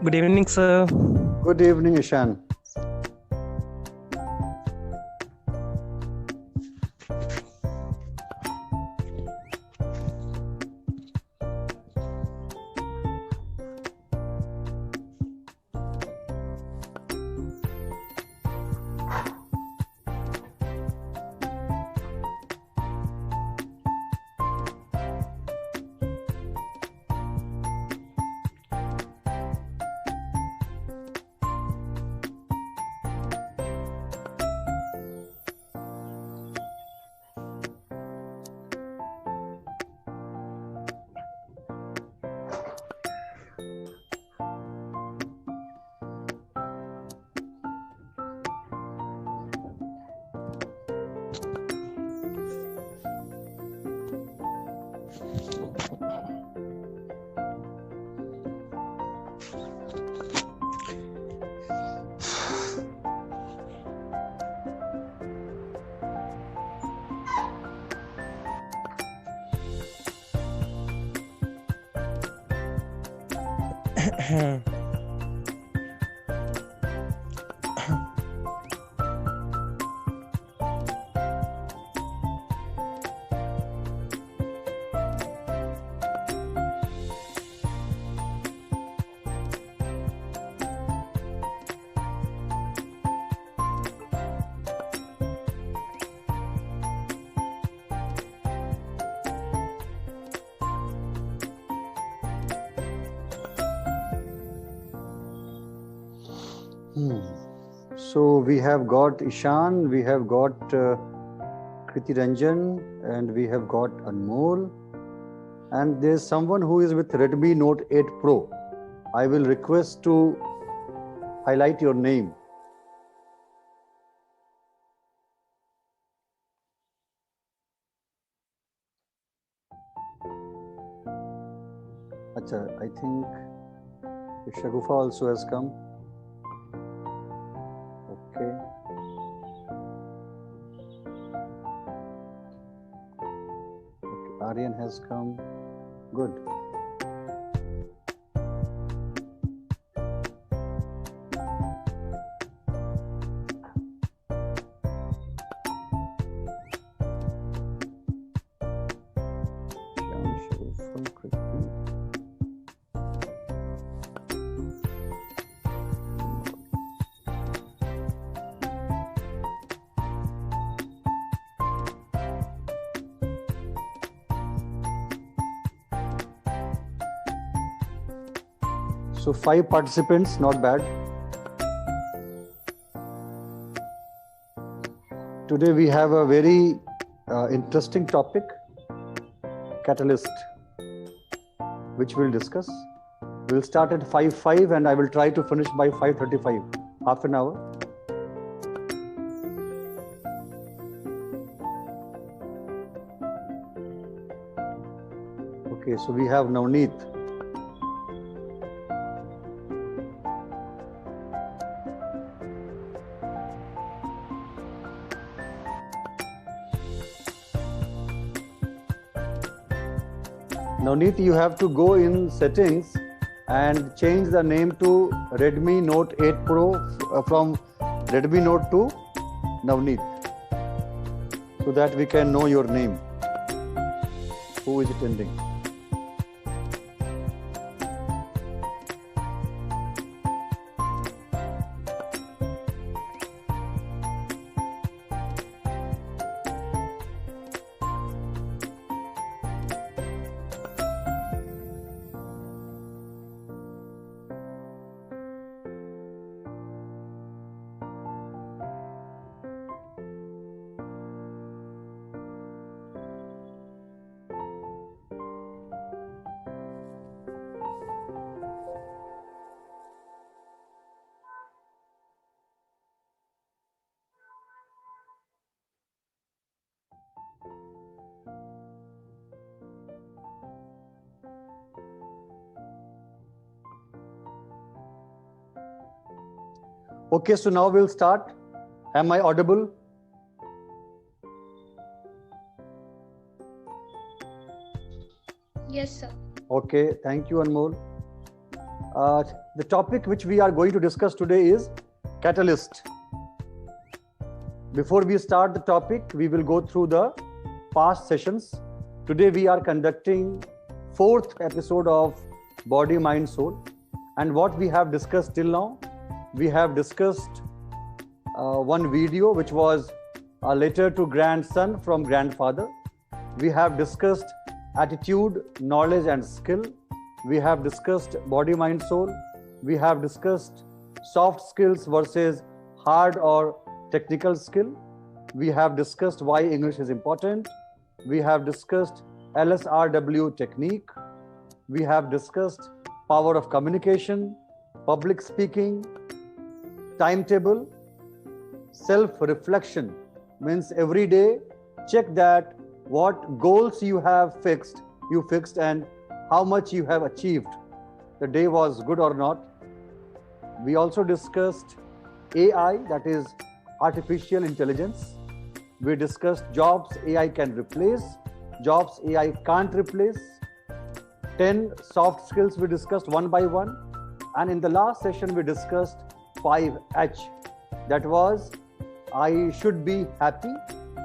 Good evening, sir. Good evening, Ishan. So we have got Ishan, we have got Kriti Ranjan, and we have got Anmol. And there's someone who is with Redmi Note 8 Pro. I will request to highlight your name. Acha, I think Shagufa also has come. Okay. Aryan has come. Good. So 5 participants, not bad. Today we have a very interesting topic, catalyst, which we'll discuss. We'll start at 5:05 and I will try to finish by 5:35, half an hour. Okay, so we have Navneet. Navneet, you have to go in settings and change the name to Redmi Note 8 Pro from Redmi Note to Navneet, so that we can know your name, who is attending. Okay, so now we'll start. Am I audible? Yes, sir. Okay, thank you, Anmol. The topic which we are going to discuss today is catalyst. Before we start the topic, we will go through the past sessions. Today we are conducting 4th episode of Body, Mind, Soul. And what we have discussed till now, we have discussed one video which was a letter to grandson from grandfather. We have discussed attitude, knowledge and skill. We have discussed body, mind, soul. We have discussed soft skills versus hard or technical skill. We have discussed why English is important. We have discussed LSRW technique. We have discussed power of communication, public speaking, timetable, self-reflection means every day check that what goals you fixed and how much you have achieved. The day was good or not. We also discussed AI, that is artificial intelligence. We discussed jobs AI can replace, jobs AI can't replace. 10 soft skills we discussed one by one. And in the last session, we discussed 5H. That was, I should be happy,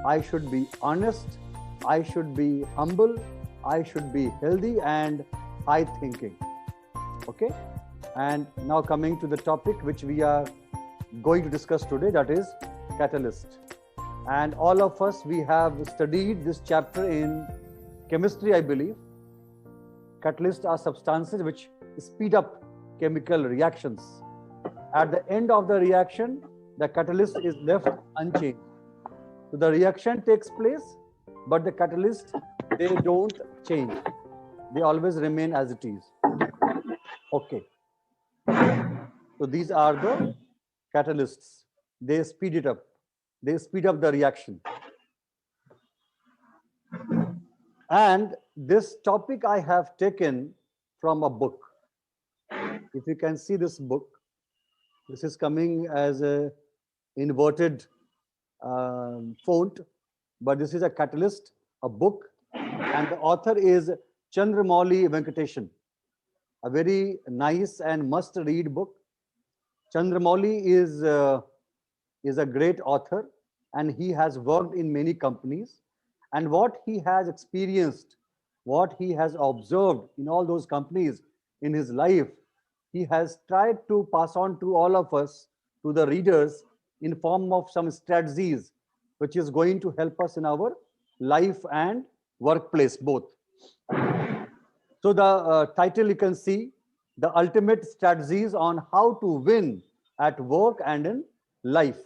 I should be honest, I should be humble, I should be healthy and high thinking. Okay? And now coming to the topic which we are going to discuss today, that is catalyst. And all of us, we have studied this chapter in chemistry, I believe. Catalysts are substances which speed up chemical reactions. At the end of the reaction, the catalyst is left unchanged. So the reaction takes place, but the catalyst, they don't change. They always remain as it is. Okay. So these are the catalysts. They speed it up. They speed up the reaction. And this topic I have taken from a book. If you can see this book, this is coming as a inverted font, but this is a catalyst, a book, and the author is Chandramouli Venkatesan, a very nice and must-read book. Chandramouli is a great author, and he has worked in many companies. And what he has experienced, what he has observed in all those companies in his life, he has tried to pass on to all of us, to the readers, in form of some strategies, which is going to help us in our life and workplace both. So the title you can see, the ultimate strategies on how to win at work and in life,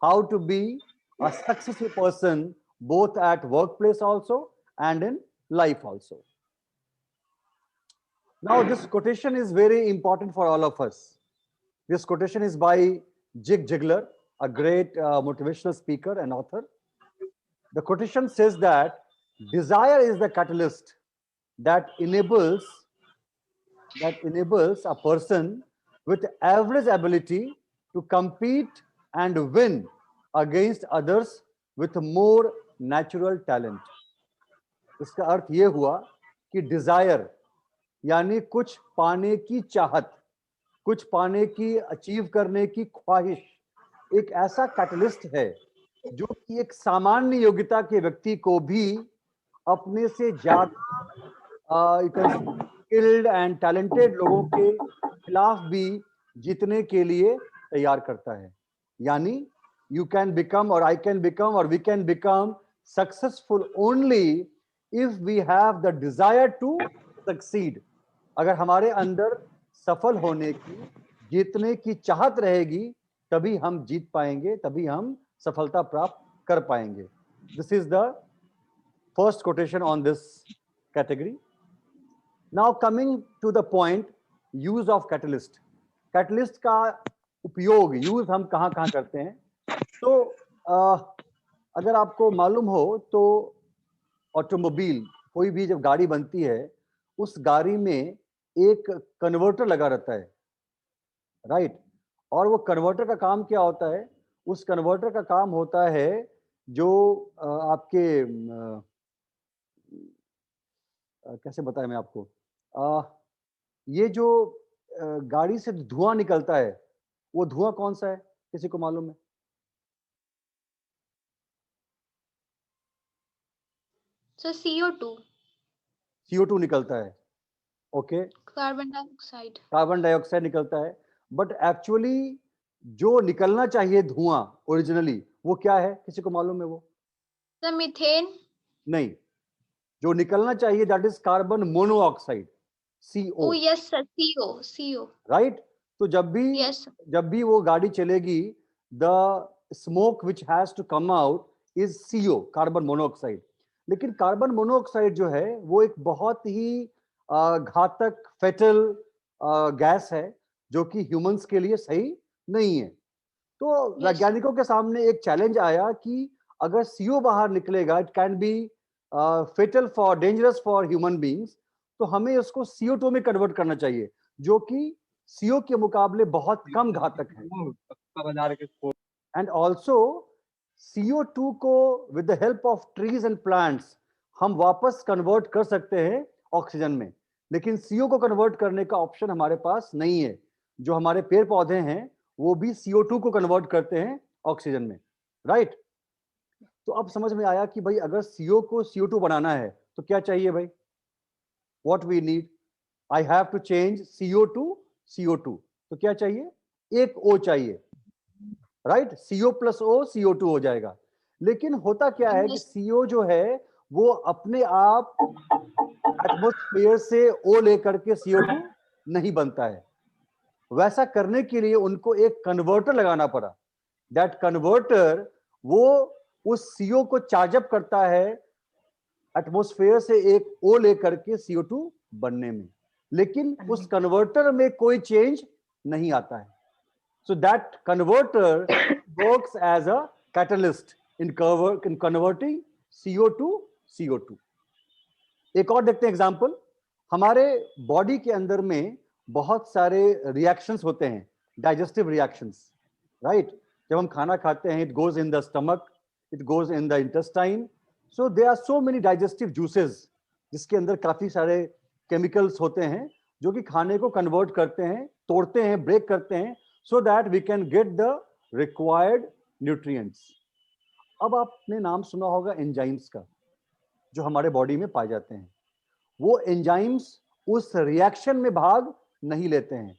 how to be a successful person both at workplace also and in life also. Now this quotation is very important for all of us. This quotation is by Zig Ziglar, a great motivational speaker and author. The quotation says that desire is the catalyst that enables a person with average ability to compete and win against others with more natural talent. इसका अर्थ ये हुआ कि Dzire यानी कुछ पाने की चाहत, कुछ पाने की, अचीव करने की ख्वाहिश एक ऐसा कैटलिस्ट है जो कि एक सामान्य योग्यता के व्यक्ति को भी अपने से ज्यादा स्किल्ड एंड टैलेंटेड लोगों के खिलाफ भी जीतने के लिए तैयार करता है. यानी you can become, or I can become, or we can become successful only if we have the desire to succeed. अगर हमारे अंदर सफल होने की, जीतने की चाहत रहेगी, तभी हम जीत पाएंगे, तभी हम सफलता प्राप्त कर पाएंगे. This is the first quotation on this category. Now coming to the point, use of catalyst. Catalyst का उपयोग, यूज हम कहाँ करते हैं. तो अगर आपको मालूम हो तो ऑटोमोबाइल, कोई भी जब गाड़ी बनती है, उस गाड़ी में एक कन्वर्टर लगा रहता है, राइट. और वो कन्वर्टर का काम क्या होता है? उस कन्वर्टर का काम होता है जो आपके कैसे बताएं मैं आपको, ये जो गाड़ी से धुआं निकलता है, वो धुआं कौन सा है, किसी को मालूम है? सर CO2, CO2 निकलता है, okay, carbon dioxide. Carbon dioxide निकलता है, बट एक्चुअली जो निकलना चाहिए धुआं ओरिजिनली वो क्या है, किसी को मालूम है वो? Sir methane. नहीं, जो निकलना चाहिए that is carbon monoxide, CO, oh yes sir, CO। Right? तो यस सर। जब भी वो गाड़ी चलेगी, the smoke which has to come out is CO, carbon monoxide. लेकिन कार्बन मोनोऑक्साइड जो है वो एक बहुत ही घातक फेटल गैस है, जो कि ह्यूमंस के लिए सही नहीं है। तो यस सर। वैज्ञानिकों के सामने एक चैलेंज आया कि अगर CO बाहर निकलेगा, it can be fatal for, dangerous for human beings, तो हमें उसको CO2 में कन्वर्ट करना चाहिए, जो कि CO के मुकाबले बहुत कम घातक है। एंड ऑल्सो CO2 को with the help of trees and plants हम वापस कन्वर्ट कर सकते हैं ऑक्सीजन में, लेकिन CO को कन्वर्ट करने का ऑप्शन हमारे पास नहीं है। जो हमारे पेड़ पौधे हैं वो भी CO2 को कन्वर्ट करते हैं ऑक्सीजन में, राइट? तो अब समझ में आया कि भाई अगर CO को CO2 बनाना है तो क्या चाहिए भाई? What we need, I have to change CO to CO2। तो क्या चाहिए? एक O चाहिए, right? CO plus O CO2 हो जाएगा। लेकिन होता क्या है कि यस CO जो है वो अपने आप एटमॉस्फेयर से O लेकर के CO2 नहीं बनता है। वैसा करने के लिए उनको एक कन्वर्टर लगाना पड़ा। दैट कन्वर्टर वो उस CO को चार्जअप करता है एटमॉस्फेयर से एक O लेकर के CO2 बनने में, लेकिन उस कन्वर्टर में कोई चेंज नहीं आता है। So that converter works as a catalyst in converting CO to CO2। एक और देखते हैं एग्जांपल। हमारे बॉडी के अंदर में बहुत सारे रिएक्शंस होते हैं, डाइजेस्टिव रिएक्शंस, राइट? जब हम खाना खाते हैं, it goes in the stomach, it goes in the intestine, so there are so many digestive juices जिसके अंदर काफी सारे केमिकल्स होते हैं जो कि खाने को कन्वर्ट करते हैं, तोड़ते हैं, ब्रेक करते हैं, so that we can get the required nutrients. अब आपने नाम सुना होगा एंजाइम्स का, जो हमारे बॉडी में पाए जाते हैं। वो एंजाइम्स उस रिएक्शन में भाग नहीं लेते हैं,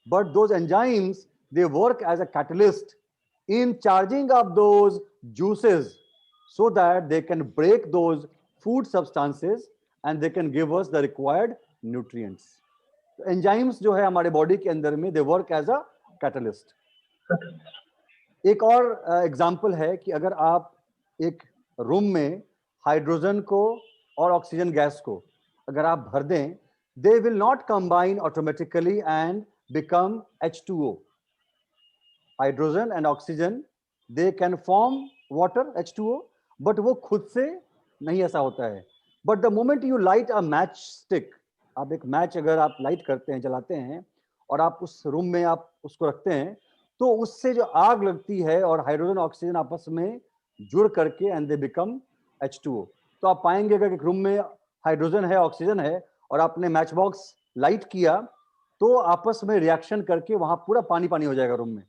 but those enzymes they work as a catalyst in charging up those juices so that they can break those food substances and they can give us the required nutrients. Enzymes जो है हमारे body के अंदर में they work as a catalyst. एक और example है कि अगर आप एक रूम में हाइड्रोजन को और ऑक्सीजन गैस को अगर आप भर दें, they will not combine automatically and become H2O. Hydrogen and oxygen they can form water H2O, but वो खुद से नहीं ऐसा होता है। But the moment you light a match stick, आप एक मैच अगर आप लाइट करते हैं, जलाते हैं, और आप उस रूम में आप उसको रखते हैं, तो उससे जो आग लगती है और हाइड्रोजन ऑक्सीजन आपस में जुड़ करके एंड दे बिकम H2O। तो आप पाएंगे अगर एक रूम में हाइड्रोजन है, ऑक्सीजन है, और आपने मैच बॉक्स लाइट किया, तो आपस में रिएक्शन करके वहां पूरा पानी पानी हो जाएगा रूम में,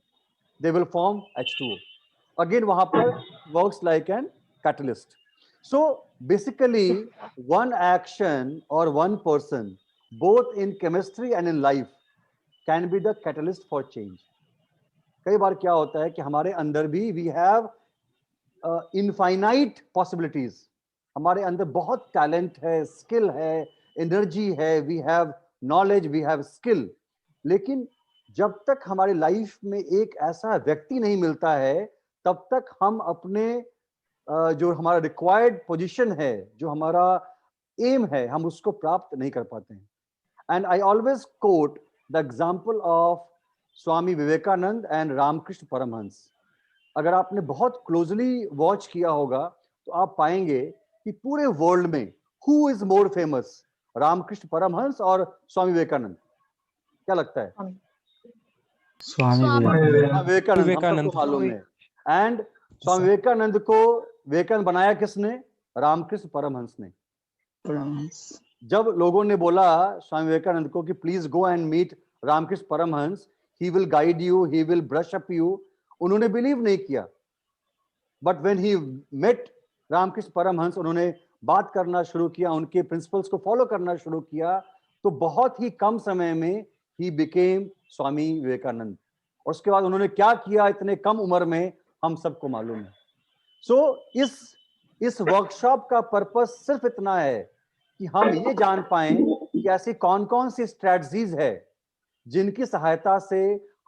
they will form H2O. Again, वहां पर works like an catalyst. So basically, one action or one person, both in chemistry and in life, can be the catalyst for change. कई बार क्या होता है कि हमारे अंदर भी we have infinite possibilities. हमारे अंदर बहुत टैलेंट है, स्किल है, एनर्जी है, we have knowledge, we have skill, लेकिन जब तक हमारी लाइफ में एक ऐसा व्यक्ति नहीं मिलता है, तब तक हम अपने जो हमारा रिक्वायर्ड पोजीशन है, जो हमारा एम है, हम उसको प्राप्त नहीं कर पाते हैं। And I always quote the example of Swami Vivekananda and Ramakrishna Paramahamsa. अगर आपने बहुत क्लोजली वॉच किया होगा तो आप पाएंगे कि पूरे वर्ल्ड में who is more famous, Ramakrishna Paramahamsa और स्वामी विवेकानंद? क्या लगता है? स्वामी विवेकानंद, हम सबको मालूम है। एंड स्वामी विवेकानंद को विवेकानंद बनाया किसने? रामकृष्ण परमहंस ने। जब लोगों ने बोला स्वामी विवेकानंद को कि please go and meet Ramakrishna Paramahamsa, he will guide you, he will brush up you, उन्होंने बिलीव नहीं किया. But when he met Ramakrishna Paramahamsa, उन्होंने बात करना शुरू किया, उनके प्रिंसिपल्स को फॉलो करना शुरू किया, तो बहुत ही कम समय में ही बिकेम स्वामी विवेकानंद. और उसके बाद उन्होंने क्या किया इतने कम उम्र में, हम सबको मालूम है. सो इस वर्कशॉप का पर्पस सिर्फ इतना है कि हम ये जान पाएं कि ऐसी कौन कौन सी स्ट्रेटजीज है जिनकी सहायता से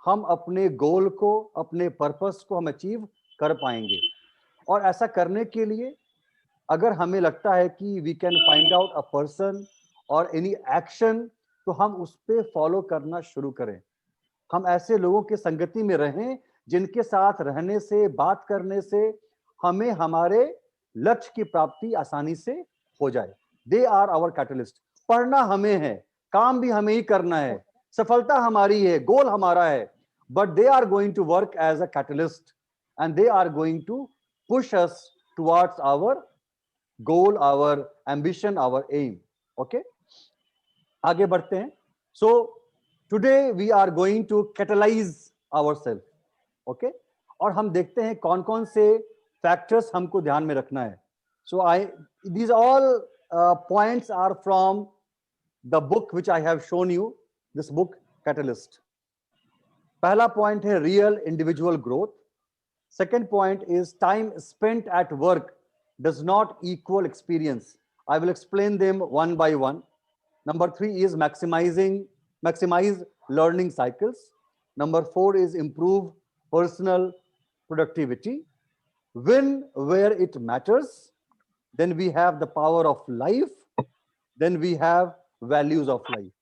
हम अपने गोल को, अपने पर्पस को हम अचीव कर पाएंगे. और ऐसा करने के लिए अगर हमें लगता है कि we can find out a person और एनी एक्शन, तो हम उस पे फॉलो करना शुरू करें. हम ऐसे लोगों की संगति में रहें जिनके साथ रहने से, बात करने से हमें हमारे लक्ष्य की प्राप्ति आसानी से हो जाए. They are our catalyst. पढ़ना हमें है, काम भी हमें ही करना है, सफलता हमारी है, गोल हमारा है, but they are going to work as a catalyst and they are going to push us towards our goal, our ambition, our aim. Okay, आगे बढ़ते हैं. So today we are going to catalyse ourself. Okay, और हम देखते हैं कौन कौन से फैक्टर्स हमको ध्यान में रखना है. सो these all points are from the book which I have shown you, this book Catalyst. पहला पॉइंट है real individual growth. Second point is time spent at work does not equal experience. I will explain them one by one. Number 3 is maximize learning cycles. Number 4 is improve personal productivity. Win where it matters. Then we have the power of life. Then we have values of life.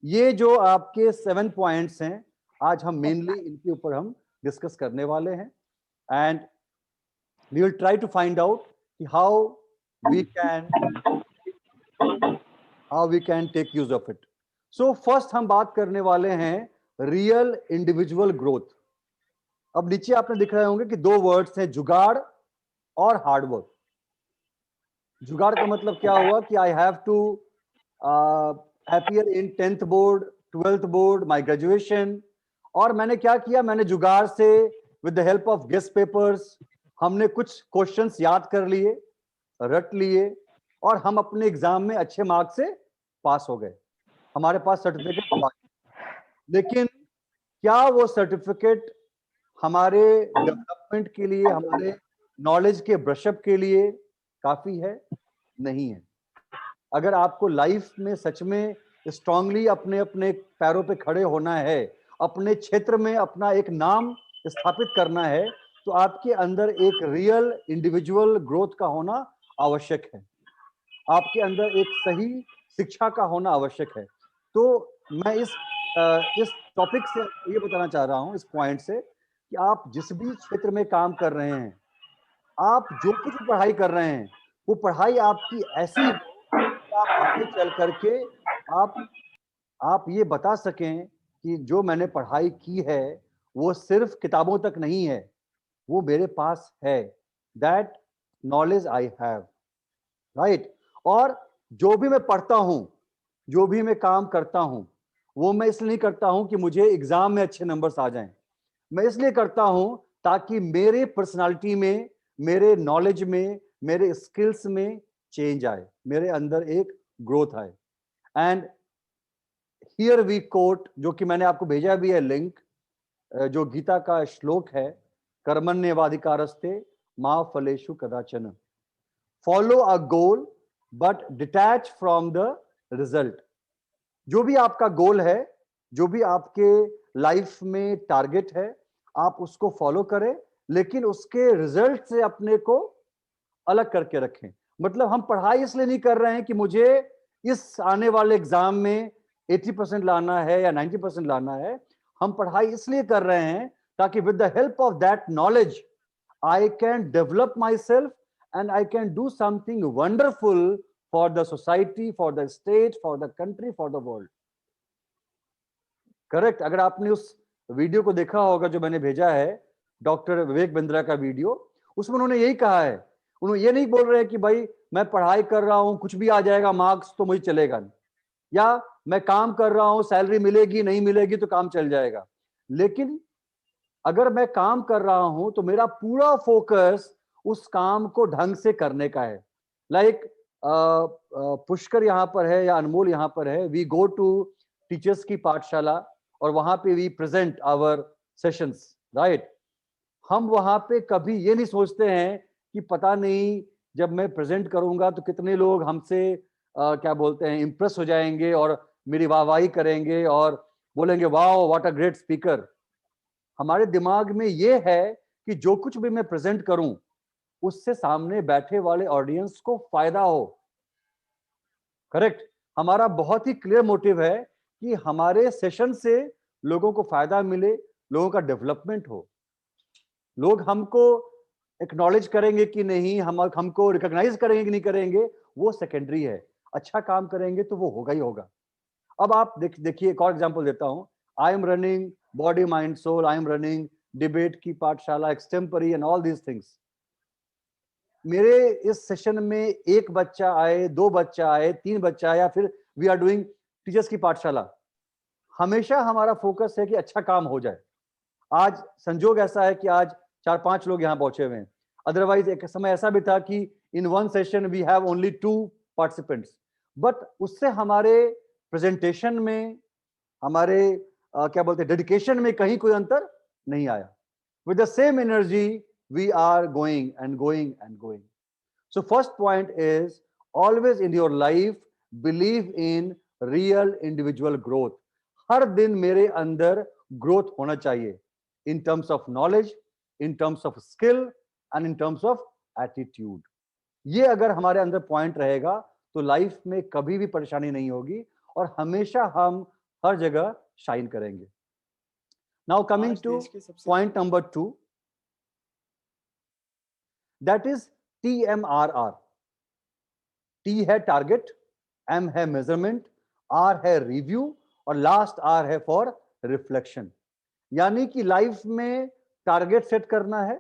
ये जो आपके 7 points हैं, आज हम mainly इनके ऊपर हम discuss करने वाले हैं. And we will try to find out how we can take use of it. So first हम बात करने वाले हैं रियल इंडिविजुअल ग्रोथ. अब नीचे आपने दिख रहे होंगे कि 2 वर्ड्स हैं, जुगाड़ और हार्डवर्क. जुगाड़ का मतलब क्या हुआ कि I have to appear in 10th board, 12th board, my graduation. और मैंने क्या किया, मैंने जुगाड़ से with the help of guest papers हमने कुछ क्वेश्चंस याद कर लिए, रट लिए, और हम अपने एग्जाम में अच्छे मार्क्स से पास हो गए. हमारे पास सर्टिफिकेट. लेकिन क्या वो सर्टिफिकेट हमारे डेवलपमेंट के लिए, हमारे नॉलेज के ब्रशअप के लिए काफी है? नहीं है. अगर आपको लाइफ में सच में स्ट्रांगली अपने अपने पैरों पे खड़े होना है, अपने क्षेत्र में अपना एक नाम स्थापित करना है, तो आपके अंदर एक रियल इंडिविजुअल ग्रोथ का होना आवश्यक है. आपके अंदर एक सही शिक्षा का होना आवश्यक है. तो मैं इस टॉपिक से ये बताना चाह रहा हूं, इस पॉइंट से, कि आप जिस भी क्षेत्र में काम कर रहे हैं, आप जो कुछ पढ़ाई कर रहे हैं, वो पढ़ाई आपकी ऐसी कि आप आगे चल करके आप ये बता सकें कि जो मैंने पढ़ाई की है वो सिर्फ किताबों तक नहीं है, वो मेरे पास है. That knowledge I have, right. और जो भी मैं पढ़ता हूं, जो भी मैं काम करता हूं, वो मैं इसलिए नहीं करता हूं कि मुझे एग्जाम में अच्छे नंबर्स आ जाएं. मैं इसलिए करता हूं ताकि मेरे पर्सनालिटी में, मेरे नॉलेज में, मेरे स्किल्स में चेंज आए, मेरे अंदर एक ग्रोथ आए. एंड हियर वी कोट, जो कि मैंने आपको भेजा भी है लिंक, जो गीता का श्लोक है, कर्मण्येवाधिकारस्ते मा फलेषु कदाचन. Follow a goal but detach from the result. जो भी आपका गोल है, जो भी आपके लाइफ में टारगेट है, आप उसको फॉलो करें, लेकिन उसके रिजल्ट से अपने को अलग करके रखें. मतलब हम पढ़ाई इसलिए नहीं कर रहे हैं कि मुझे इस आने वाले एग्जाम में 80% लाना है या 90% लाना है. हम पढ़ाई इसलिए कर रहे हैं ताकि with the help of that knowledge I can develop myself and I can do something wonderful for the society, for the state, for the country, for the world. Correct. अगर आपने उस वीडियो को देखा होगा जो मैंने भेजा है, डॉक्टर विवेक बिंद्रा का वीडियो, उसमें उन्होंने यही कहा है. उन्होंने ये नहीं बोल रहे कि भाई मैं पढ़ाई कर रहा हूं, कुछ भी आ जाएगा मार्क्स तो मुझे चलेगा नहीं. या मैं काम कर रहा हूं, सैलरी मिलेगी नहीं मिलेगी तो काम चल जाएगा। लेकिन अगर मैं काम कर रहा हूं तो मेरा पूरा फोकस उस काम को ढंग से करने का है। लाइक पुष्कर यहाँ पर है या अनमोल यहाँ पर है, वी गो टू टीचर्स की पाठशाला और वहां पे we present our sessions, right. हम वहां पे कभी ये नहीं सोचते हैं कि पता नहीं जब मैं प्रेजेंट करूंगा तो कितने लोग हमसे क्या बोलते हैं इम्प्रेस हो जाएंगे और मेरी वाहवाही करेंगे और बोलेंगे wow what a great speaker. हमारे दिमाग में ये है कि जो कुछ भी मैं प्रेजेंट करूं उससे सामने बैठे वाले ऑडियंस को फायदा हो। करेक्ट। हमारा बहुत ही क्लियर मोटिव है कि हमारे सेशन से लोगों को फायदा मिले, लोगों का डेवलपमेंट हो। लोग हमको एक्नॉलेज करेंगे कि नहीं, हमको रिकॉग्नाइज करेंगे कि नहीं करेंगे, वो सेकेंडरी है। अच्छा काम करेंगे तो वो होगा ही होगा। अब आप देखिए एक और एग्जांपल देता हूं। I am running body mind soul, I am running debate की पाठशाला, extempore and all these things. मेरे इस सेशन में एक बच्चा आए, दो बच्चा आए, तीन बच्चा आए, या फिर वी आर डूइंग टीचर्स की पाठशाला, हमेशा हमारा फोकस है कि अच्छा काम हो जाए। आज संजोग ऐसा है कि आज 4-5 लोग यहाँ पहुंचे हुए हैं। अदरवाइज एक समय ऐसा भी था कि in one session we have only 2 participants. But उससे हमारे प्रेजेंटेशन में, हमारे क्या बोलते हैं डेडिकेशन में कहीं कोई अंतर नहीं आया। With the same energy we are going and going and going. So first point is always in your life believe in real individual growth. हर दिन मेरे अंदर ग्रोथ होना चाहिए, in terms of knowledge, in terms of skill and in terms of attitude। ये अगर हमारे अंदर पॉइंट रहेगा तो लाइफ में कभी भी परेशानी नहीं होगी और हमेशा हम हर जगह शाइन करेंगे। Now coming two point number 2, that is TMRR। T है टारगेट, M है मेजरमेंट, R है रिव्यू और लास्ट R है फॉर रिफ्लेक्शन। यानी कि लाइफ में टारगेट सेट करना है,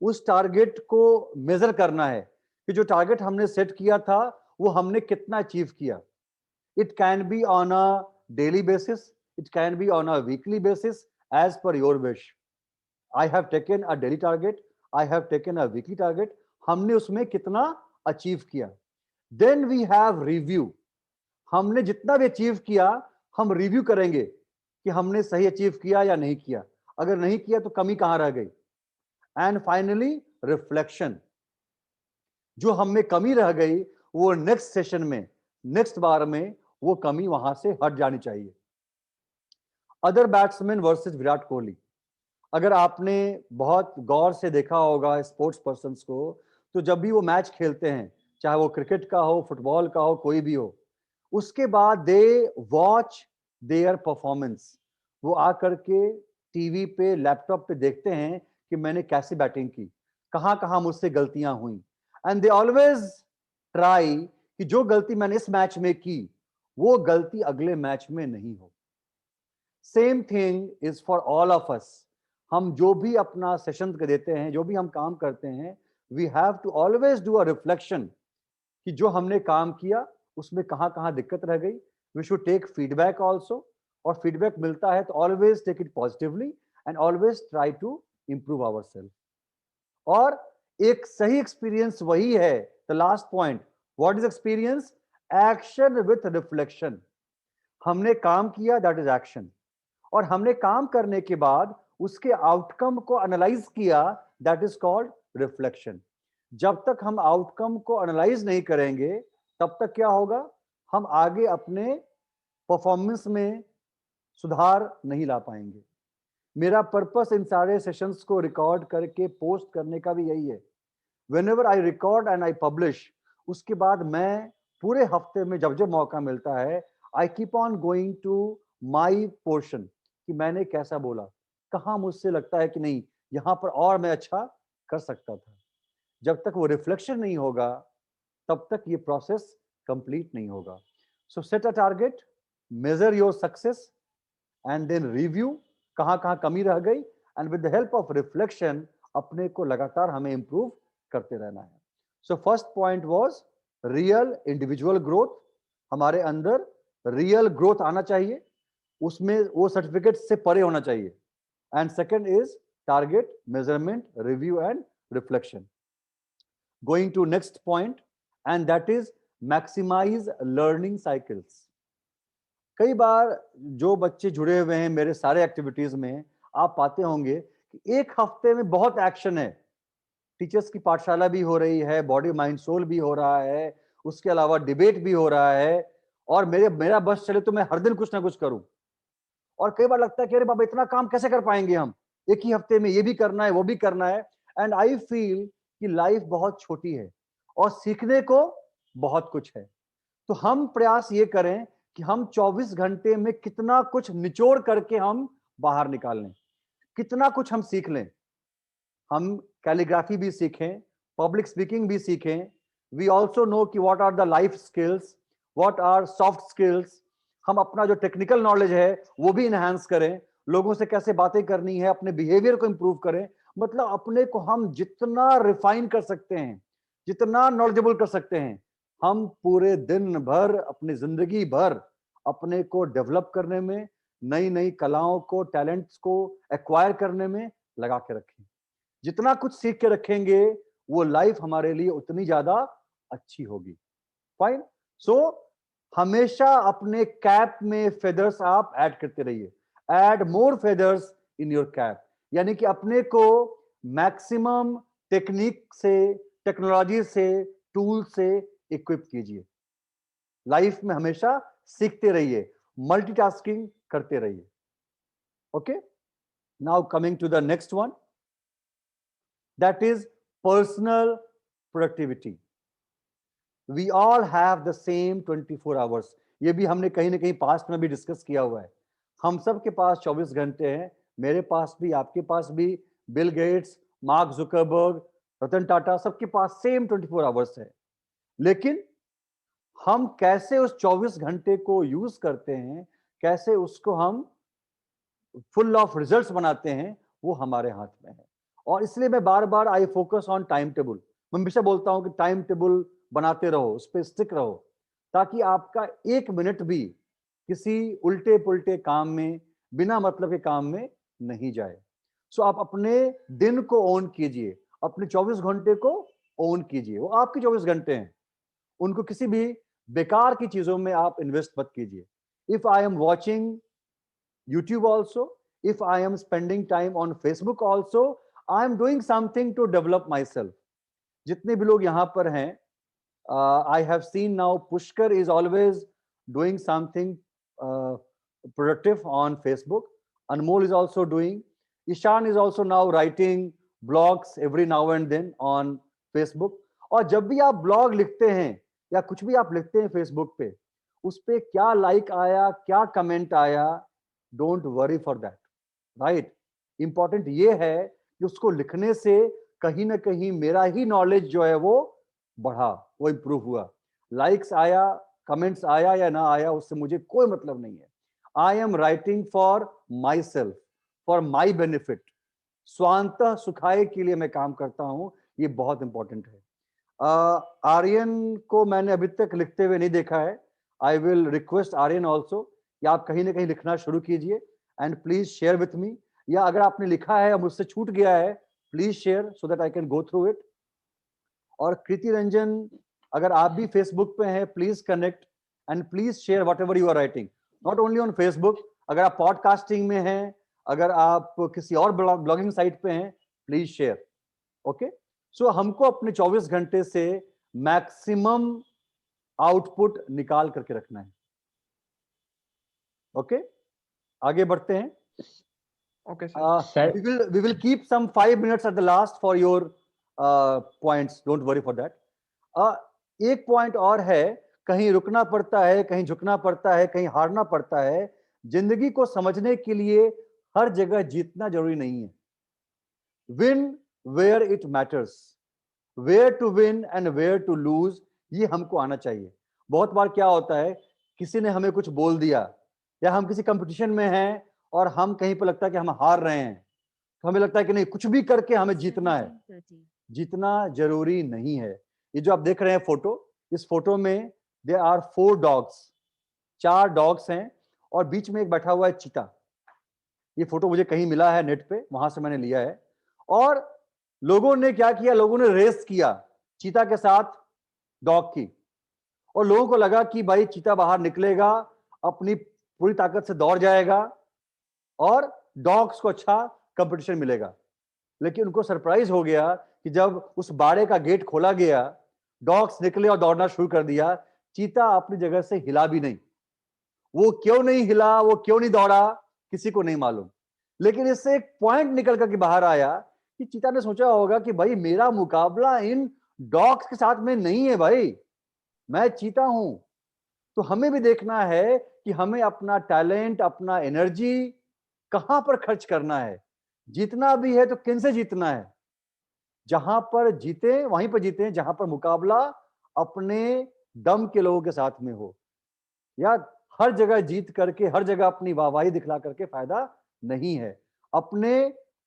उस टारगेट को मेजर करना है कि जो टारगेट हमने सेट किया था वो हमने कितना अचीव किया। It can be on a daily basis, it can be on a weekly basis, as per your wish. I have taken a daily target, I have taken a weekly target, हमने उसमें कितना achieve किया। Then we have review. हमने जितना भी achieve किया हम review करेंगे कि हमने सही अचीव किया या नहीं किया, अगर नहीं किया तो कमी कहां रह गई। And finally reflection. जो हम में कमी रह गई वो नेक्स्ट सेशन में, नेक्स्ट बार में वो कमी वहां से हट जानी चाहिए। Other batsman versus Virat Kohli. अगर आपने बहुत गौर से देखा होगा स्पोर्ट्स पर्सन्स को, तो जब भी वो मैच खेलते हैं, चाहे वो क्रिकेट का हो, फुटबॉल का हो, कोई भी हो, उसके बाद दे वॉच देयर परफॉर्मेंस। वो आकर के टीवी पे, लैपटॉप पे देखते हैं कि मैंने कैसे बैटिंग की, कहां कहां मुझसे गलतियां हुई। एंड दे ऑलवेज ट्राई कि जो गलती मैंने इस मैच में की वो गलती अगले मैच में नहीं हो। Same thing is for all of us. हम जो भी अपना सेशन देते हैं, जो भी हम काम करते हैं, we have to always do a reflection कि जो हमने काम किया उसमें कहां कहां दिक्कत रह गई। We should take feedback also, और फीडबैक मिलता है तो always take it positively and always try to improve our self. और एक सही एक्सपीरियंस वही है, the last point, what is experience? Action with reflection. हमने काम किया, दैट इज एक्शन, और हमने काम करने के बाद उसके आउटकम को एनालाइज किया, दैट इज कॉल्ड रिफ्लेक्शन। जब तक हम आउटकम को एनालाइज नहीं करेंगे तब तक क्या होगा, हम आगे अपने परफॉर्मेंस में सुधार नहीं ला पाएंगे। मेरा पर्पस इन सारे सेशंस को रिकॉर्ड करके पोस्ट करने का भी यही है। Whenever I record and I publish, उसके बाद मैं पूरे हफ्ते में जब जब मौका मिलता है, I keep on going to my portion कि मैंने कैसा बोला, कहाँ मुझसे लगता है कि नहीं यहाँ पर और मैं अच्छा कर सकता था। जब तक वो रिफ्लेक्शन नहीं होगा तब तक ये प्रोसेस कंप्लीट नहीं होगा। So set a target, measure your success and then review कहाँ कहाँ कमी रह गई, and with the help of reflection अपने को लगातार हमें इंप्रूव करते रहना है। So first point was real individual growth. हमारे अंदर रियल ग्रोथ आना चाहिए, उसमें वो सर्टिफिकेट से परे होना चाहिए. And second is target, measurement, review and reflection. Going to next point, and that is maximize learning cycles. कई बार जो बच्चे जुड़े हुए हैं मेरे सारे एक्टिविटीज में, आप पाते होंगे कि एक हफ्ते में बहुत एक्शन है. टीचर्स की पाठशाला भी हो रही है, बॉडी माइंड सोल भी हो रहा है, उसके अलावा डिबेट भी हो रहा है, और मेरा बस चले तो मैं हर दिन कुछ ना कुछ करूं. और कई बार लगता है कि अरे बाबा इतना काम कैसे कर पाएंगे हम, एक ही हफ्ते में ये भी करना है वो भी करना है. एंड आई फील कि लाइफ बहुत छोटी है और सीखने को बहुत कुछ है. तो हम प्रयास ये करें कि हम 24 घंटे में कितना कुछ निचोड़ करके हम बाहर निकाल लें, कितना कुछ हम सीख लें. हम कैलीग्राफी भी सीखें, पब्लिक स्पीकिंग भी सीखें. वी ऑल्सो नो कि what are the life skills, what are soft skills. हम अपना जो टेक्निकल नॉलेज है वो भी इनहांस करें, लोगों से कैसे बातें करनी है, अपने बिहेवियर को इंप्रूव करें. मतलब अपने को हम जितना रिफाइन कर सकते हैं, जितना नॉलेजेबल कर सकते हैं, हम पूरे दिन भर, अपनी जिंदगी भर अपने को डेवलप करने में, नई नई कलाओं को, टैलेंट्स को एक्वायर करने में लगा के रखें. जितना कुछ सीख के रखेंगे वो लाइफ हमारे लिए उतनी ज्यादा अच्छी होगी. फाइन. सो हमेशा अपने कैप में फेदर्स आप ऐड करते रहिए. Add more feathers in your cap, यानी कि अपने को मैक्सिमम टेक्निक से, टेक्नोलॉजी से, टूल से इक्विप कीजिए. लाइफ में हमेशा सीखते रहिए, मल्टीटास्किंग करते रहिए. Okay, now coming to the next one, that is personal productivity. We all have the same 24 hours. ये भी हमने कहीं ना कहीं पास्ट में भी डिस्कस किया हुआ है. हम सब के पास 24 घंटे हैं, मेरे पास भी, आपके पास भी, Bill Gates, mark Zuckerberg, Ratan Tata, सबके पास सेम 24 आवर्स है. लेकिन हम कैसे उस 24 घंटे को यूज करते हैं, कैसे उसको हम फुल ऑफ रिजल्ट्स बनाते हैं, वो हमारे हाथ में है. और इसलिए मैं बार बार I focus on time table. मैं हमेशा बोलता हूं कि टाइम टेबल बनाते रहो, उस पर स्टिक रहो, ताकि आपका एक मिनट भी किसी उल्टे पुल्टे काम में, बिना मतलब के काम में नहीं जाए. सो आप अपने दिन को ओन कीजिए, अपने 24 घंटे को ओन कीजिए. वो आपके 24 घंटे हैं, उनको किसी भी बेकार की चीजों में आप इन्वेस्ट मत कीजिए. If I am watching YouTube also, if I am spending time on Facebook also, I am doing something to develop myself. जितने भी लोग यहाँ पर हैं, I have seen now Pushkar is always doing something productive on Facebook. Anmol is also doing. Ishan is also now writing blogs every now and then on Facebook. और जब भी आप ब्लॉग लिखते हैं या कुछ भी आप लिखते हैं फेसबुक पे, उस पे क्या लाइक आया, क्या कमेंट आया, don't worry for that. Right. Important ये है कि उसको लिखने से कहीं ना कहीं मेरा ही नॉलेज जो है वो बढ़ा, वो इंप्रूव हुआ. लाइक्स आया, कमेंट्स आया या ना आया, उससे मुझे कोई मतलब नहीं है. I am writing for myself, for my benefit. स्वांतः सुखाय के लिए मैं काम करता हूं, ये बहुत इंपॉर्टेंट है. आर्यन को मैंने अभी तक लिखते हुए नहीं देखा है. I will request Aryan also कि आप कहीं ना कहीं लिखना शुरू कीजिए, and please share with me. या अगर आपने लिखा है और मुझसे छूट गया है, please share so that I can go through it. और कृति रंजन, अगर आप भी फेसबुक पे हैं, please connect and please share whatever you are writing. Not only on Facebook, अगर आप पॉडकास्टिंग में हैं, अगर आप किसी और ब्लॉगिंग साइट पे हैं, प्लीज शेयर. ओके. सो हमको अपने 24 घंटे से मैक्सिमम आउटपुट निकाल करके रखना है. ओके, आगे बढ़ते हैं. Okay, sir. We will keep some 5 minutes at the last for your points. Don't worry for that. एक पॉइंट और है, कहीं रुकना पड़ता है, कहीं झुकना पड़ता है, कहीं हारना पड़ता है. जिंदगी को समझने के लिए हर जगह जीतना जरूरी नहीं है. Win where it matters, where to win and where to lose, ये हमको आना चाहिए. बहुत बार क्या होता है, किसी ने हमें कुछ बोल दिया, या हम किसी कंपटीशन में हैं और हम कहीं पर लगता है कि हम हार रहे हैं, तो हमें लगता है कि नहीं, कुछ भी करके हमें जीतना है. जीतना जरूरी नहीं है. ये जो आप देख रहे हैं फोटो, इस फोटो में देयर आर 4 डॉग्स. 4 डॉग्स हैं और बीच में एक बैठा हुआ है चीता। ये फोटो मुझे कहीं मिला है नेट पे, वहां से मैंने लिया है। और लोगों ने क्या किया, लोगों ने रेस किया चीता के साथ डॉग की, और लोगों को लगा कि भाई चीता बाहर निकलेगा, अपनी पूरी ताकत से दौड़ जाएगा और डॉग्स को अच्छा कंपटीशन मिलेगा। लेकिन उनको सरप्राइज हो गया कि जब उस बाड़े का गेट खोला गया, डॉग्स निकले और दौड़ना शुरू कर दिया। चीता अपनी जगह से हिला भी नहीं। वो क्यों नहीं हिला, वो क्यों नहीं दौड़ा, किसी को नहीं मालूम। लेकिन इससे एक पॉइंट निकल करके बाहर आया कि चीता ने सोचा होगा कि भाई मेरा मुकाबला इन डॉग्स के साथ में नहीं है, भाई मैं चीता हूं। तो हमें भी देखना है कि हमें अपना टैलेंट, अपना एनर्जी कहां पर खर्च करना है। जीतना भी है तो किन से जीतना है? जहां पर जीते वहीं पर जीते, जहां पर मुकाबला अपने दम के लोगों के साथ में हो। या हर जगह जीत करके, हर जगह अपनी वाहवाही दिखला करके फायदा नहीं है। अपने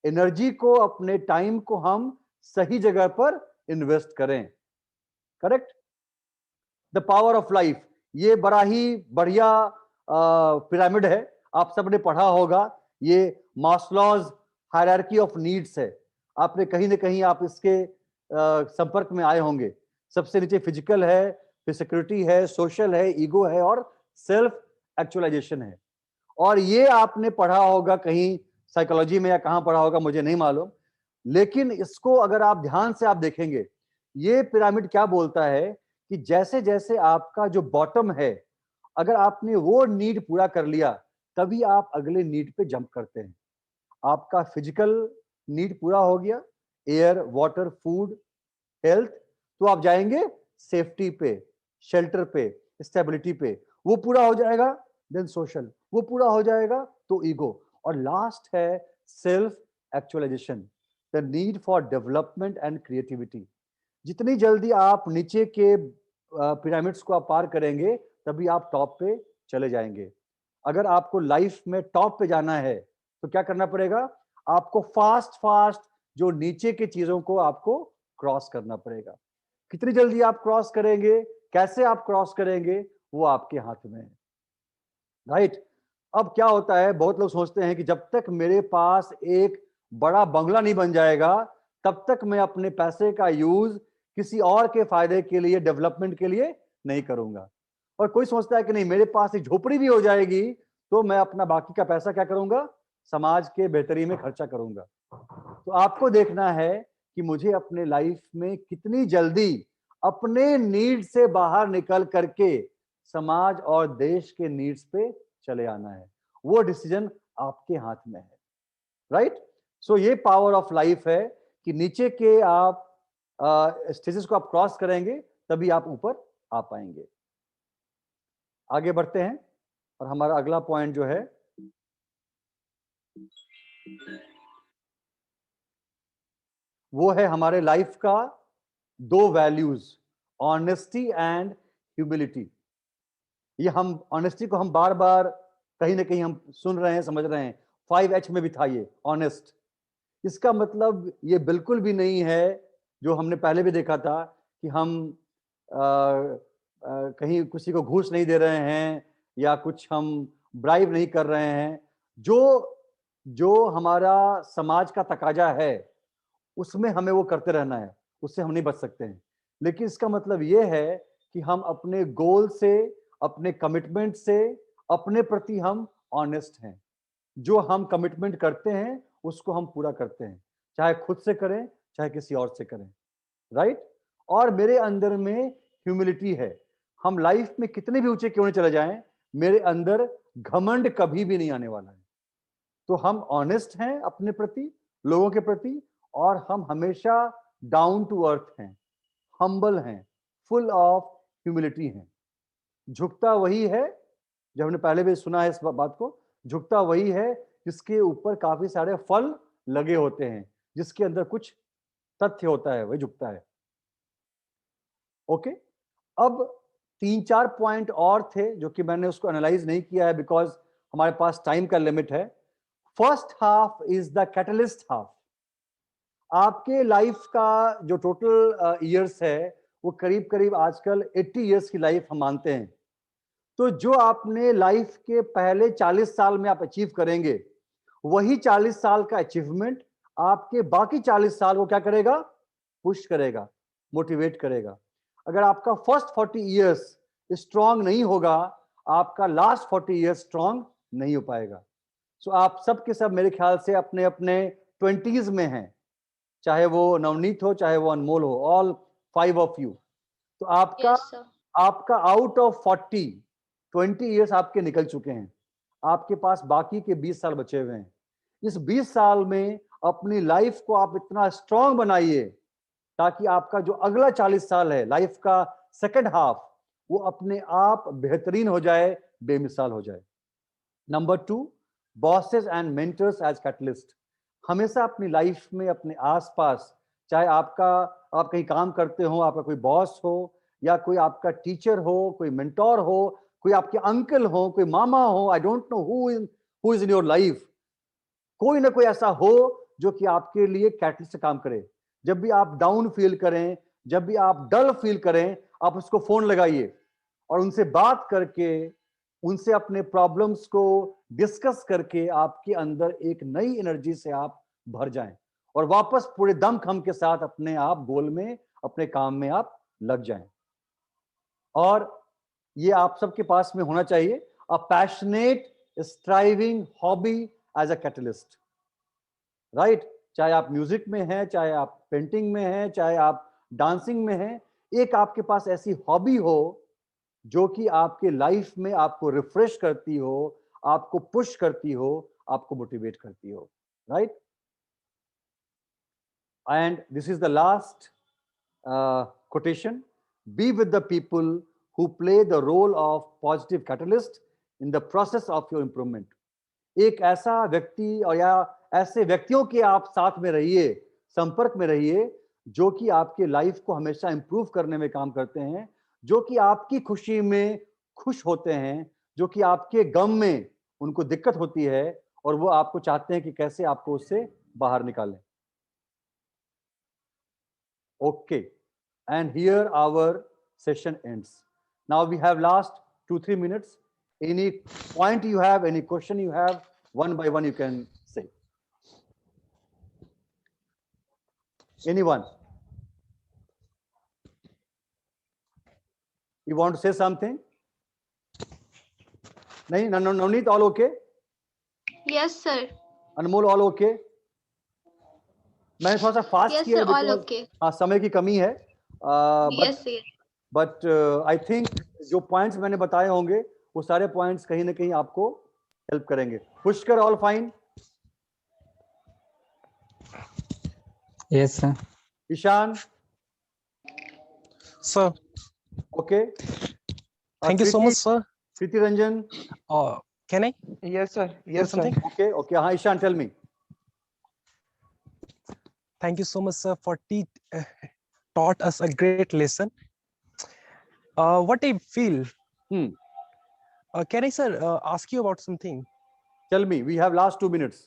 एनर्जी को, अपने टाइम को हम सही जगह पर इन्वेस्ट करें। Correct? The power of life, ये बड़ा ही बढ़िया पिरामिड है, आप सबने पढ़ा होगा। ये मास्लोज हायरार्की ऑफ नीड्स है, आपने कहीं ना कहीं आप इसके संपर्क में आए होंगे। सबसे नीचे फिजिकल है, फिर सिक्योरिटी है, सोशल है, ईगो है और सेल्फ एक्चुअलाइजेशन है। और ये आपने पढ़ा होगा कहीं साइकोलॉजी में, या कहां पढ़ा होगा मुझे नहीं मालूम। लेकिन इसको अगर आप ध्यान से आप देखेंगे, ये पिरामिड क्या बोलता है कि जैसे जैसे आपका जो बॉटम है, अगर आपने वो नीड पूरा कर लिया, तभी आप अगले नीड पे जंप करते हैं। आपका फिजिकल नीड पूरा हो गया, एयर, वाटर, फूड, हेल्थ, तो आप जाएंगे सेफ्टी पे, शेल्टर पे, स्टेबिलिटी पे, वो पूरा हो जाएगा। देन सोशल, वो पूरा हो जाएगा तो ईगो, और लास्ट है self actualization, the need for development and creativity. जितनी जल्दी आप नीचे के पिरामिड्स को आप पार करेंगे, तभी आप टॉप पे चले जाएंगे। अगर आपको लाइफ में टॉप पे जाना है तो क्या करना पड़ेगा? आपको फास्ट फास्ट जो नीचे की चीजों को आपको क्रॉस करना पड़ेगा। कितनी जल्दी आप क्रॉस करेंगे, कैसे आप क्रॉस करेंगे, वो आपके हाथ में है। राइट? अब क्या होता है, बहुत लोग सोचते हैं कि जब तक मेरे पास एक बड़ा बंगला नहीं बन जाएगा, तब तक मैं अपने पैसे का यूज किसी और के फायदे के लिए, डेवलपमेंट के लिए नहीं करूंगा। और कोई सोचता है कि नहीं, मेरे पास एक झोपड़ी भी हो जाएगी तो मैं अपना बाकी का पैसा क्या करूंगा? समाज के बेहतरी में खर्चा करूंगा। तो आपको देखना है कि मुझे अपने लाइफ में कितनी जल्दी अपने नीड से बाहर निकल करके समाज और देश के नीड्स पे चले आना है। वो डिसीजन आपके हाथ में है। राइट? सो ये पावर ऑफ लाइफ है कि नीचे के आप स्टेजेस को आप क्रॉस करेंगे, तभी आप ऊपर आ पाएंगे। आगे बढ़ते हैं और हमारा अगला पॉइंट जो है वो है हमारे लाइफ का 2 वैल्यूज, ऑनेस्टी एंड ह्यूमिलिटी। ये हम ऑनेस्टी को हम बार बार कहीं ना कहीं हम सुन रहे हैं, समझ रहे हैं। 5H में भी था ये ऑनेस्ट। इसका मतलब ये बिल्कुल भी नहीं है जो हमने पहले भी देखा था कि हम कहीं किसी को घूस नहीं दे रहे हैं या कुछ हम ब्राइब नहीं कर रहे हैं। जो जो हमारा समाज का तकाजा है उसमें हमें वो करते रहना है, उससे हम नहीं बच सकते हैं। लेकिन इसका मतलब ये है कि हम अपने गोल से, अपने कमिटमेंट से, अपने प्रति हम ऑनेस्ट हैं। जो हम कमिटमेंट करते हैं उसको हम पूरा करते हैं, चाहे खुद से करें चाहे किसी और से करें। राइट? और मेरे अंदर में ह्यूमिलिटी है। हम लाइफ में कितने भी ऊंचे क्यों नहीं चले जाएं, मेरे अंदर घमंड कभी भी नहीं आने वाला है। तो हम ऑनेस्ट हैं अपने प्रति, लोगों के प्रति, और हम हमेशा डाउन टू अर्थ हैं, हम्बल हैं, फुल ऑफ ह्यूमिलिटी हैं। झुकता वही है, जो हमने पहले भी सुना है इस बात को, झुकता वही है जिसके ऊपर काफी सारे फल लगे होते हैं, जिसके अंदर कुछ तथ्य होता है, वही झुकता है। ओके? अब 3-4 पॉइंट और थे जो कि मैंने उसको एनालाइज नहीं किया है बिकॉज हमारे पास टाइम का लिमिट है। First half is the catalyst half. आपके लाइफ का जो टोटल ईयर्स है वो करीब करीब आजकल 80 ईयर्स की लाइफ हम मानते हैं। तो जो आपने लाइफ के पहले 40 साल में आप अचीव करेंगे, वही 40 साल का अचीवमेंट आपके बाकी 40 साल को क्या करेगा? पुश करेगा, मोटिवेट करेगा। अगर आपका फर्स्ट 40 इयर्स स्ट्रांग नहीं होगा, आपका लास्ट 40 इयर्स स्ट्रांग नहीं हो पाएगा। सो आप सब के सब मेरे ख्याल से अपने अपने 20s में हैं, चाहे वो नवनीत हो, चाहे वो अनमोल हो, ऑल 5 ऑफ यू। तो आपका Yes, sir. आपका आउट ऑफ 40 20 इयर्स आपके निकल चुके हैं, आपके पास बाकी के 20 साल बचे हुए हैं। इस 20 साल में अपनी लाइफ को आप इतना स्ट्रांग बनाइए ताकि आपका जो अगला 40 साल है, लाइफ का सेकंड हाफ, वो अपने आप बेहतरीन हो जाए, बेमिसाल हो जाए। Number 2, bosses and mentors as catalyst. हमेशा अपनी लाइफ में अपने आसपास, चाहे आप कहीं काम करते हो, आपका कोई बॉस हो, या कोई आपका टीचर हो, कोई मेंटोर हो, कोई आपके अंकल हो, कोई मामा हो, I don't know who is in your life, कोई ना कोई ऐसा हो जो कि आपके लिए कैटलिस्ट काम करे। जब भी आप डाउन फील करें, जब भी आप डल फील करें, आप उसको फोन लगाइए और उनसे बात करके, उनसे अपने प्रॉब्लम्स को डिस्कस करके आपके अंदर एक नई एनर्जी से आप भर जाएं और वापस पूरे दमखम के साथ अपने आप गोल में, अपने काम में आप लग जाएं। और ये आप सबके पास में होना चाहिए, a passionate striving hobby as a catalyst, right? चाहे आप म्यूजिक में हैं, चाहे आप पेंटिंग में हैं, चाहे आप डांसिंग में हैं, एक आपके पास ऐसी हॉबी हो जो कि आपके लाइफ में आपको रिफ्रेश करती हो, आपको पुश करती हो, आपको मोटिवेट करती हो, right? And this is the last quotation: be with the people who play the role of positive catalyst in the process of your improvement. एक ऐसा व्यक्ति और या ऐसे व्यक्तियों के आप साथ में रहिए, संपर्क में रहिए, जो कि आपके लाइफ को हमेशा इंप्रूव करने में काम करते हैं, जो कि आपकी खुशी में खुश होते हैं, जो कि आपके गम में उनको दिक्कत होती है और वो आपको चाहते हैं कि कैसे आपको उससे बाहर निकालें। Okay, and here our session ends. Now we have last 2-3 minutes. Any point you have, any question you have, one by one you can say. Anyone? You want to say something? No, Navneet, all okay? Yes, sir. Anmol, all okay? मैंने थोड़ा सा fast Yes, किया sir. All because okay. हाँ समय की कमी है, Yes, sir. But I think जो पॉइंट्स मैंने बताए होंगे वो सारे पॉइंट्स कहीं ना कहीं आपको हेल्प करेंगे। Pushkar, all fine? Yes sir. Ishan? Sir okay, thank you so much sir. Kriti Ranjan? Can I? Yes, sir. Yes, sir. something? Okay, हाँ Ishan, tell me. Thank you so much, sir, for taught us a great lesson. What I feel. Can I, sir, ask you about something? Tell me. We have last 2 minutes.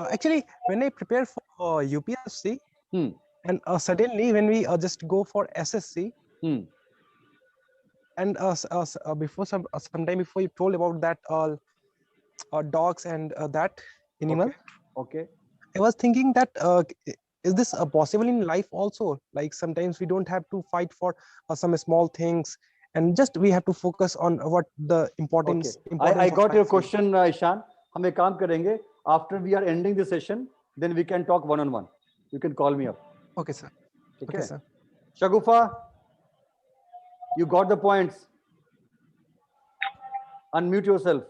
Actually, when I prepare for UPSC, and suddenly when we just go for SSC, and before sometime before you told about that dogs and that animal. Okay. I was thinking that is this possible in life also? Like sometimes we don't have to fight for some small things, and just we have to focus on what the importance. I got your question, Ishan. हम एक काम करेंगे, after we are ending the session, then we can talk one on one. You can call me up. Okay, sir. Okay, sir. Shagufa, you got the points. Unmute yourself.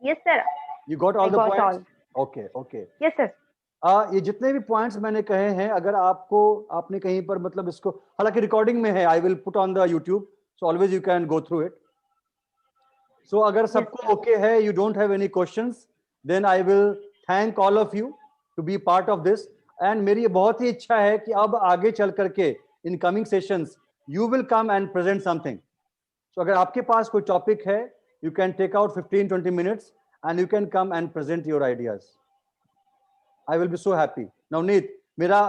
Yes, sir. You got all I the got points? all. Okay, okay. Yes, sir. ये जितने भी points मैंने कहे हैं, अगर आपने कहीं पर मतलब इसको, हालांकि रिकॉर्डिंग में है, I will put on the YouTube, so always you can go through it. सो अगर सबको ओके है, you don't have any questions, then I will thank all of you to be part of this. And मेरी ये बहुत ही इच्छा है कि अब आगे चल करके in coming sessions you will come and present something. So अगर आपके पास कोई टॉपिक है, you can take out 15-20 minutes and you can come and present your ideas. I will be so happy. Navneet, मेरा